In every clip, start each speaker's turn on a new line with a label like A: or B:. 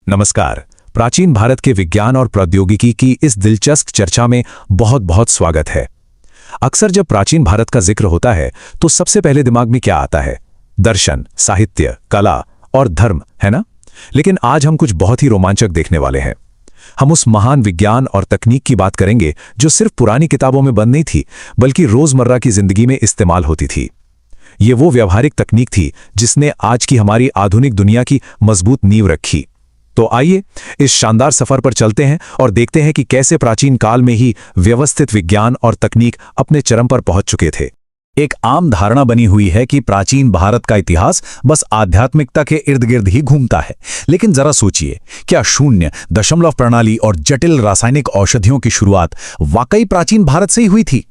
A: नमस्कार। प्राचीन भारत के विज्ञान और प्रौद्योगिकी की इस दिलचस्प चर्चा में बहुत बहुत स्वागत है। अक्सर जब प्राचीन भारत का जिक्र होता है तो सबसे पहले दिमाग में क्या आता है? दर्शन, साहित्य, कला और धर्म, है ना? लेकिन आज हम कुछ बहुत ही रोमांचक देखने वाले हैं। हम उस महान विज्ञान और तकनीक की बात करेंगे जो सिर्फ पुरानी किताबों में बंद नहीं थी, बल्कि रोजमर्रा की जिंदगी में इस्तेमाल होती थी। ये वो व्यावहारिक तकनीक थी जिसने आज की हमारी आधुनिक दुनिया की मजबूत नींव रखी। तो आइए इस शानदार सफर पर चलते हैं और देखते हैं कि कैसे प्राचीन काल में ही व्यवस्थित विज्ञान और तकनीक अपने चरम पर पहुंच चुके थे।
B: एक आम धारणा बनी हुई है कि प्राचीन भारत का इतिहास बस आध्यात्मिकता के इर्द गिर्द ही घूमता है। लेकिन जरा सोचिए, क्या शून्य दशमलव प्रणाली और जटिल रासायनिक औषधियों की शुरुआत वाकई प्राचीन भारत से ही हुई थी?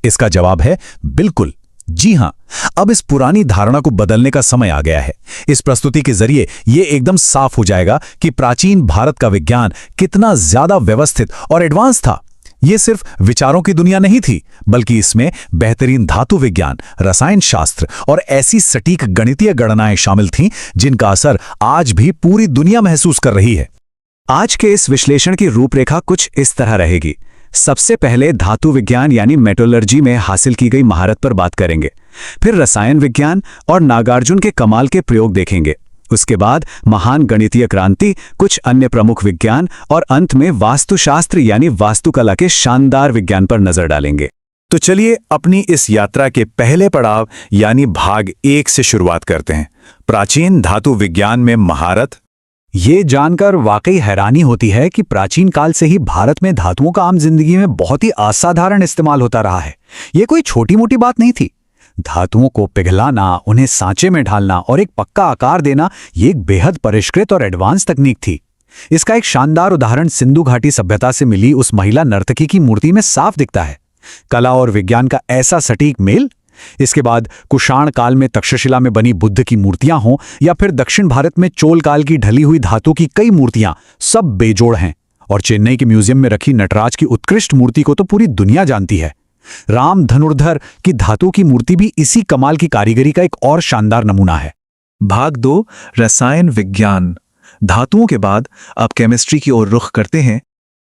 B: इसका जवाब है बिल्कुल, जी हां। अब इस पुरानी धारणा को बदलने का समय आ गया है। इस प्रस्तुति के जरिए यह एकदम साफ हो जाएगा कि प्राचीन भारत का विज्ञान कितना ज्यादा व्यवस्थित और एडवांस था। यह सिर्फ विचारों की दुनिया नहीं थी, बल्कि इसमें बेहतरीन धातु विज्ञान, रसायन शास्त्र और ऐसी सटीक गणितीय गणनाएं शामिल थीं जिनका असर आज भी पूरी दुनिया महसूस कर रही है।
A: आज के इस विश्लेषण की रूपरेखा कुछ इस तरह रहेगी। सबसे पहले धातु विज्ञान यानी मेटलर्जी में हासिल की गई महारत पर बात करेंगे, फिर रसायन विज्ञान और नागार्जुन के कमाल के प्रयोग देखेंगे। उसके बाद महान गणितीय क्रांति, कुछ अन्य प्रमुख विज्ञान और अंत में वास्तुशास्त्र यानी वास्तुकला के शानदार विज्ञान पर नजर डालेंगे।
B: तो चलिए अपनी इस यात्रा के पहले पड़ाव यानी भाग 1 से शुरुआत करते हैं। प्राचीन धातु विज्ञान में महारत।
C: ये जानकर वाकई हैरानी होती है कि प्राचीन काल से ही भारत में धातुओं का आम जिंदगी में बहुत ही असाधारण इस्तेमाल होता रहा है। ये कोई छोटी मोटी बात नहीं थी। धातुओं को पिघलाना, उन्हें सांचे में ढालना और एक पक्का आकार देना, ये एक बेहद परिष्कृत और एडवांस तकनीक थी। इसका एक शानदार उदाहरण सिंधु घाटी सभ्यता से मिली उस महिला नर्तकी की मूर्ति में साफ दिखता है। कला और विज्ञान का ऐसा सटीक मेल। इसके बाद कुषाण काल में तक्षशिला में बनी बुद्ध की मूर्तियां हों या फिर दक्षिण भारत में चोल काल की ढली हुई धातु की कई मूर्तियां, सब बेजोड़ हैं। और चेन्नई के म्यूजियम में रखी नटराज की उत्कृष्ट मूर्ति को तो पूरी दुनिया जानती है। राम धनुर्धर की धातु की मूर्ति भी इसी कमाल की कारीगरी का एक और शानदार नमूना है।
A: भाग 2, रसायन विज्ञान। धातुओं के बाद अब केमिस्ट्री की ओर रुख करते हैं।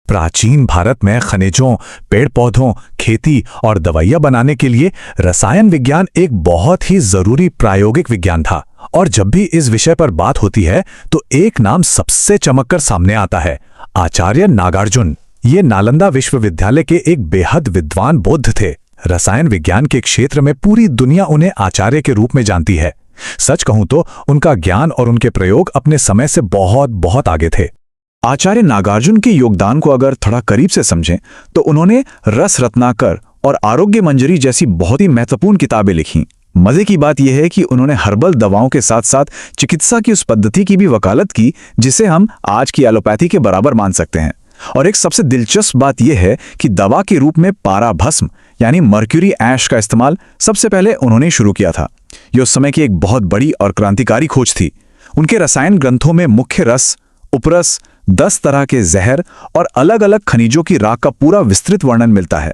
B: प्राचीन भारत में खनिजों, पेड़ पौधों, खेती और दवाइयां बनाने के लिए रसायन विज्ञान एक बहुत ही जरूरी प्रायोगिक विज्ञान था। और जब भी इस विषय पर बात होती है तो एक नाम सबसे चमककर सामने आता है, आचार्य नागार्जुन। ये नालंदा विश्वविद्यालय के एक बेहद विद्वान बौद्ध थे। रसायन विज्ञान के क्षेत्र में पूरी दुनिया उन्हें आचार्य के रूप में जानती है। सच कहूं तो उनका ज्ञान और उनके प्रयोग अपने समय से बहुत बहुत आगे थे।
A: आचार्य नागार्जुन के योगदान को अगर थोड़ा करीब से समझें तो उन्होंने रस रत्नाकर और आरोग्य मंजरी जैसी बहुत ही महत्वपूर्ण किताबें लिखीं। मजे की बात यह है कि उन्होंने हर्बल दवाओं के साथ साथ चिकित्सा की उस पद्धति की भी वकालत की जिसे हम आज की एलोपैथी के बराबर मान सकते हैं। और एक सबसे दिलचस्प बात यह है कि दवा के रूप में पारा भस्म यानी मर्क्यूरी ऐश का इस्तेमाल सबसे पहले उन्होंने शुरू किया था। यह उस समय की एक बहुत बड़ी और क्रांतिकारी खोज थी। उनके रसायन ग्रंथों में मुख्य रस, उपरस, 10 तरह के जहर और अलग अलग खनिजों की राख का पूरा विस्तृत वर्णन मिलता है।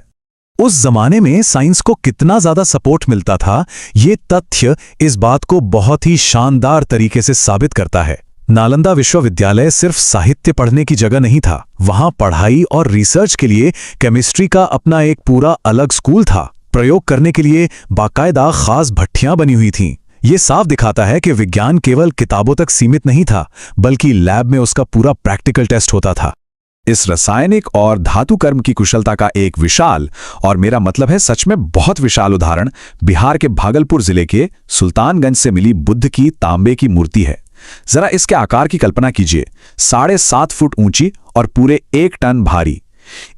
B: उस जमाने में साइंस को कितना ज्यादा सपोर्ट मिलता था, ये तथ्य इस बात को बहुत ही शानदार तरीके से साबित करता है। नालंदा विश्वविद्यालय सिर्फ साहित्य पढ़ने की जगह नहीं था। वहां पढ़ाई और रिसर्च के लिए केमिस्ट्री का अपना एक पूरा अलग स्कूल था। प्रयोग करने के लिए बाकायदा खास भट्टियां बनी हुई थीं। ये साफ दिखाता है कि विज्ञान केवल किताबों तक सीमित नहीं था, बल्कि लैब में उसका पूरा प्रैक्टिकल टेस्ट होता था।
A: इस रासायनिक और धातु कर्म की कुशलता का एक विशाल, और मेरा मतलब है सच में बहुत विशाल उदाहरण बिहार के भागलपुर जिले के सुल्तानगंज से मिली बुद्ध की तांबे की मूर्ति है। जरा इसके आकार की कल्पना कीजिए, 7.5 फुट ऊंची और पूरे 1 टन भारी।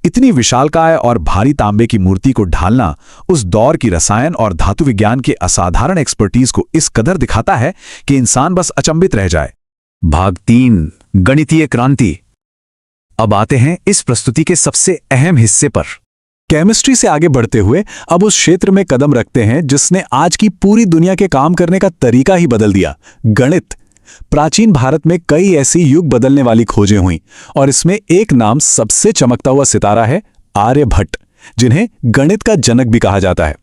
A: इतनी विशालकाय और भारी तांबे की मूर्ति को ढालना उस दौर की रसायन और धातु विज्ञान के असाधारण एक्सपर्टीज को इस कदर दिखाता है कि इंसान बस अचंभित रह जाए।
C: भाग 3, गणितीय क्रांति। अब आते हैं इस प्रस्तुति के सबसे अहम हिस्से पर।
B: केमिस्ट्री से आगे बढ़ते हुए अब उस क्षेत्र में कदम रखते हैं जिसने आज की पूरी दुनिया के काम करने का तरीका ही बदल दिया, गणित। प्राचीन भारत में कई ऐसी युग बदलने वाली खोजें हुई और इसमें एक नाम सबसे चमकता हुआ सितारा है, आर्यभट्ट, जिन्हें गणित का जनक भी कहा जाता है।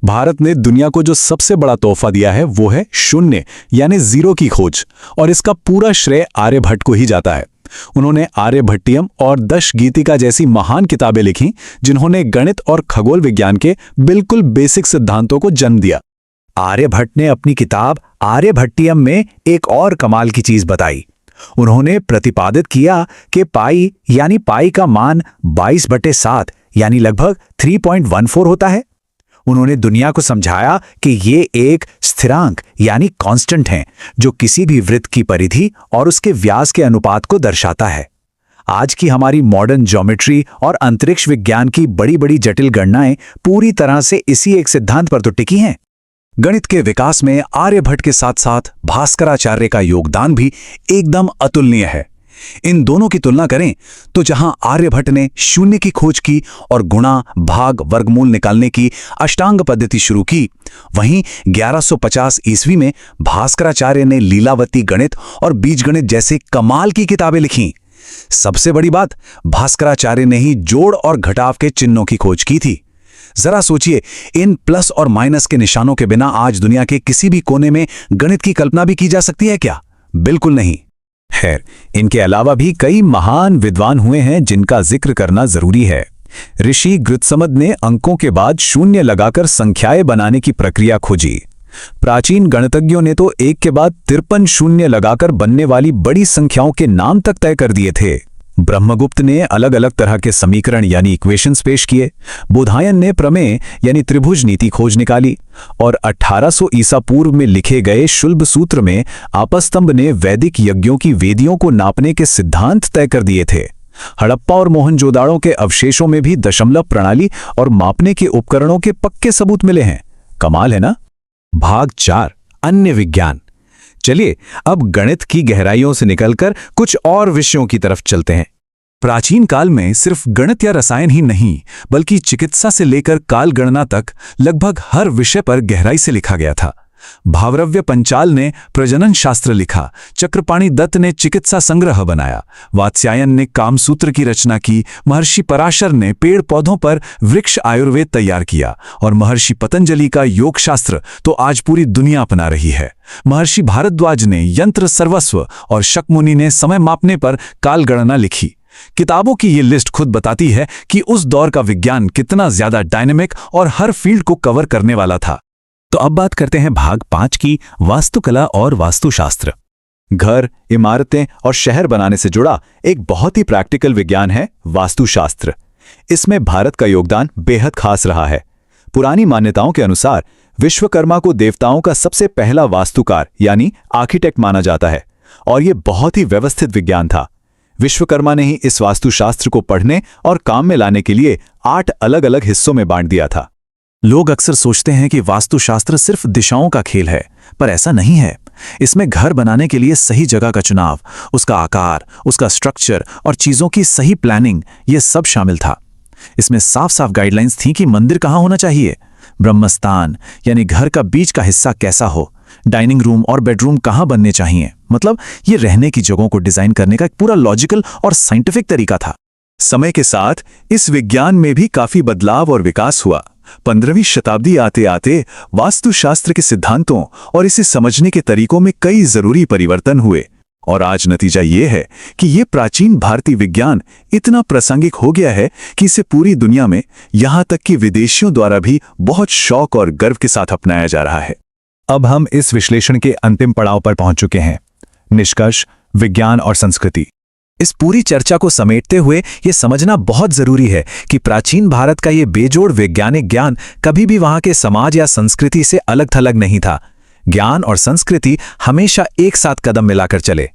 B: भारत ने दुनिया को जो सबसे बड़ा तोहफा दिया है वो है शून्य यानी जीरो की खोज, और इसका पूरा श्रेय आर्यभट्ट को ही जाता है। उन्होंने आर्यभट्टियम और दशगीतिका जैसी महान किताबें लिखी, जिन्होंने गणित और खगोल विज्ञान के बिल्कुल बेसिक सिद्धांतों को जन्म दिया।
C: आर्यभट्ट ने अपनी किताब आर्यभट्टियम में एक और कमाल की चीज बताई। उन्होंने प्रतिपादित किया कि पाई यानी पाई का मान 22/7 यानी लगभग 3.14 होता है। उन्होंने दुनिया को समझाया कि ये एक स्थिरांक यानी कांस्टेंट है, जो किसी भी वृत्त की परिधि और उसके व्यास के अनुपात को दर्शाता है। आज की हमारी मॉडर्न ज्योमेट्री और अंतरिक्ष विज्ञान की बड़ी बड़ी जटिल गणनाएं पूरी तरह से इसी एक सिद्धांत पर तो टिकी हैं।
B: गणित के विकास में आर्यभट्ट के साथ साथ भास्कराचार्य का योगदान भी एकदम अतुलनीय है। इन दोनों की तुलना करें तो जहां आर्यभट्ट ने शून्य की खोज की और गुणा, भाग, वर्गमूल निकालने की अष्टांग पद्धति शुरू की, वहीं 1150 ईस्वी में भास्कराचार्य ने लीलावती गणित और बीजगणित जैसे कमाल की किताबें लिखीं। सबसे बड़ी बात, भास्कराचार्य ने ही जोड़ और घटाव के चिन्हों की खोज की थी। जरा सोचिए, इन प्लस और माइनस के निशानों के बिना आज दुनिया के किसी भी कोने में गणित की कल्पना भी की जा सकती है क्या? बिल्कुल नहीं।
A: खैर, इनके अलावा भी कई महान विद्वान हुए हैं जिनका जिक्र करना जरूरी है। ऋषि गृत्समद ने अंकों के बाद शून्य लगाकर संख्याएं बनाने की प्रक्रिया खोजी। प्राचीन गणितज्ञों ने तो एक के बाद 53 शून्य लगाकर बनने वाली बड़ी संख्याओं के नाम तक तय कर दिए थे। ब्रह्मगुप्त ने अलग अलग तरह के समीकरण यानी इक्वेशंस पेश किए। बोधायन ने प्रमेय यानी त्रिभुज नीति खोज निकाली और 1800 ईसा पूर्व में लिखे गए शुल्ब सूत्र में आपस्तंभ ने वैदिक यज्ञों की वेदियों को नापने के सिद्धांत तय कर दिए थे। हड़प्पा और मोहनजोदाड़ो के अवशेषों में भी दशमलव प्रणाली और मापने के उपकरणों के पक्के सबूत मिले हैं। कमाल है ना?
B: भाग 4, अन्य विज्ञान। चलिए अब गणित की गहराइयों से निकलकर कुछ और विषयों की तरफ चलते हैं। प्राचीन काल में सिर्फ गणित या रसायन ही नहीं, बल्कि चिकित्सा से लेकर काल गणना तक लगभग हर विषय पर गहराई से लिखा गया था। भावरव्य पंचाल ने प्रजनन शास्त्र लिखा, चक्रपाणि दत्त ने चिकित्सा संग्रह बनाया, वात्स्यायन ने कामसूत्र की रचना की, महर्षि पराशर ने पेड़ पौधों पर वृक्ष आयुर्वेद तैयार किया और महर्षि पतंजलि का योग शास्त्र तो आज पूरी दुनिया अपना रही है। महर्षि भारद्वाज ने यंत्र सर्वस्व और शकमुनि ने समय मापने पर काल गणना लिखी। किताबों की ये लिस्ट खुद बताती है कि उस दौर का विज्ञान कितना ज्यादा डायनेमिक और हर फील्ड को कवर करने वाला था।
A: तो अब बात करते हैं भाग 5 की, वास्तुकला और वास्तुशास्त्र।
B: घर, इमारतें और शहर बनाने से जुड़ा एक बहुत ही प्रैक्टिकल विज्ञान है वास्तुशास्त्र। इसमें भारत का योगदान बेहद खास रहा है। पुरानी मान्यताओं के अनुसार विश्वकर्मा को देवताओं का सबसे पहला वास्तुकार यानी आर्किटेक्ट माना जाता है और यह बहुत ही व्यवस्थित विज्ञान था। विश्वकर्मा ने ही इस वास्तुशास्त्र को पढ़ने और काम में लाने के लिए 8 अलग अलग हिस्सों में बांट दिया था।
A: लोग अक्सर सोचते हैं कि वास्तुशास्त्र सिर्फ दिशाओं का खेल है, पर ऐसा नहीं है। इसमें घर बनाने के लिए सही जगह का चुनाव, उसका आकार, उसका स्ट्रक्चर और चीजों की सही प्लानिंग, ये सब शामिल था। इसमें साफ साफ गाइडलाइंस थी कि मंदिर कहाँ होना चाहिए, ब्रह्मस्थान यानी घर का बीच का हिस्सा कैसा हो, डाइनिंग रूम और बेडरूम कहाँ बनने चाहिए। मतलब ये रहने की जगहों को डिजाइन करने का एक पूरा लॉजिकल और साइंटिफिक तरीका था।
B: समय के साथ इस विज्ञान में भी काफी बदलाव और विकास हुआ। 15वीं शताब्दी आते आते वास्तुशास्त्र के सिद्धांतों और इसे समझने के तरीकों में कई जरूरी परिवर्तन हुए और आज नतीजा ये है कि ये प्राचीन भारतीय विज्ञान इतना प्रासंगिक हो गया है कि इसे पूरी दुनिया में, यहां तक कि विदेशियों द्वारा भी बहुत शौक और गर्व के साथ अपनाया जा रहा है।
A: अब हम इस विश्लेषण के अंतिम पड़ाव पर पहुंच चुके हैं। निष्कर्ष, विज्ञान और संस्कृति। इस पूरी चर्चा को समेटते हुए यह समझना बहुत जरूरी है कि प्राचीन भारत का ये बेजोड़ वैज्ञानिक ज्ञान कभी भी वहां के समाज या संस्कृति से अलग थलग नहीं था। ज्ञान और संस्कृति हमेशा एक साथ कदम मिलाकर चले।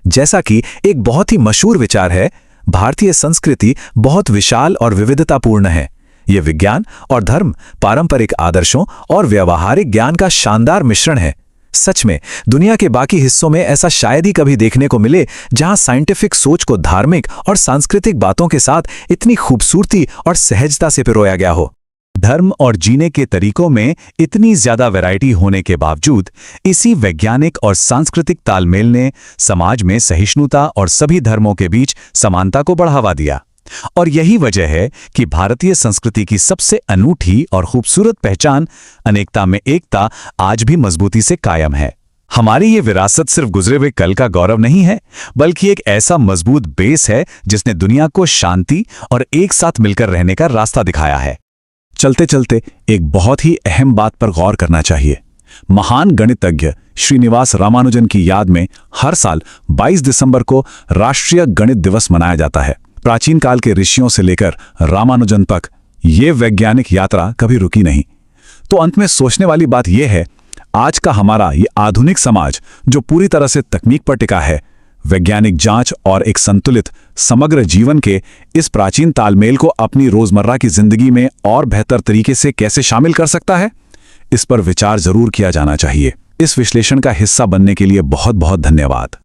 A: जैसा कि एक बहुत ही मशहूर विचार है, भारतीय संस्कृति बहुत विशाल और विविधतापूर्ण है। यह विज्ञान और धर्म, पारंपरिक आदर्शों और व्यावहारिक ज्ञान का शानदार मिश्रण है। सच में दुनिया के बाकी हिस्सों में ऐसा शायद ही कभी देखने को मिले जहां साइंटिफिक सोच को धार्मिक और सांस्कृतिक बातों के साथ इतनी खूबसूरती और सहजता से पिरोया गया हो। धर्म और जीने के तरीकों में इतनी ज्यादा वैरायटी होने के बावजूद इसी वैज्ञानिक और सांस्कृतिक तालमेल ने समाज में सहिष्णुता और सभी धर्मों के बीच समानता को बढ़ावा दिया। और यही वजह है कि भारतीय संस्कृति की सबसे अनूठी और खूबसूरत पहचान, अनेकता में एकता, आज भी मजबूती से कायम है।
B: हमारी ये विरासत सिर्फ गुजरे हुए कल का गौरव नहीं है, बल्कि एक ऐसा मजबूत बेस है जिसने दुनिया को शांति और एक साथ मिलकर रहने का रास्ता दिखाया है। चलते चलते एक बहुत ही अहम बात पर गौर करना चाहिए। महान गणितज्ञ श्रीनिवास रामानुजन की याद में हर साल 22 दिसंबर को राष्ट्रीय गणित दिवस मनाया जाता है। प्राचीन काल के ऋषियों से लेकर रामानुजन तक ये वैज्ञानिक यात्रा कभी रुकी नहीं। तो अंत में सोचने वाली बात यह है, आज का हमारा ये आधुनिक समाज जो पूरी तरह से तकनीक पर टिका है, वैज्ञानिक जांच और एक संतुलित समग्र जीवन के इस प्राचीन तालमेल को अपनी रोजमर्रा की जिंदगी में और बेहतर तरीके से कैसे शामिल कर सकता है, इस पर विचार जरूर किया जाना चाहिए। इस विश्लेषण का हिस्सा बनने के लिए बहुत बहुत धन्यवाद।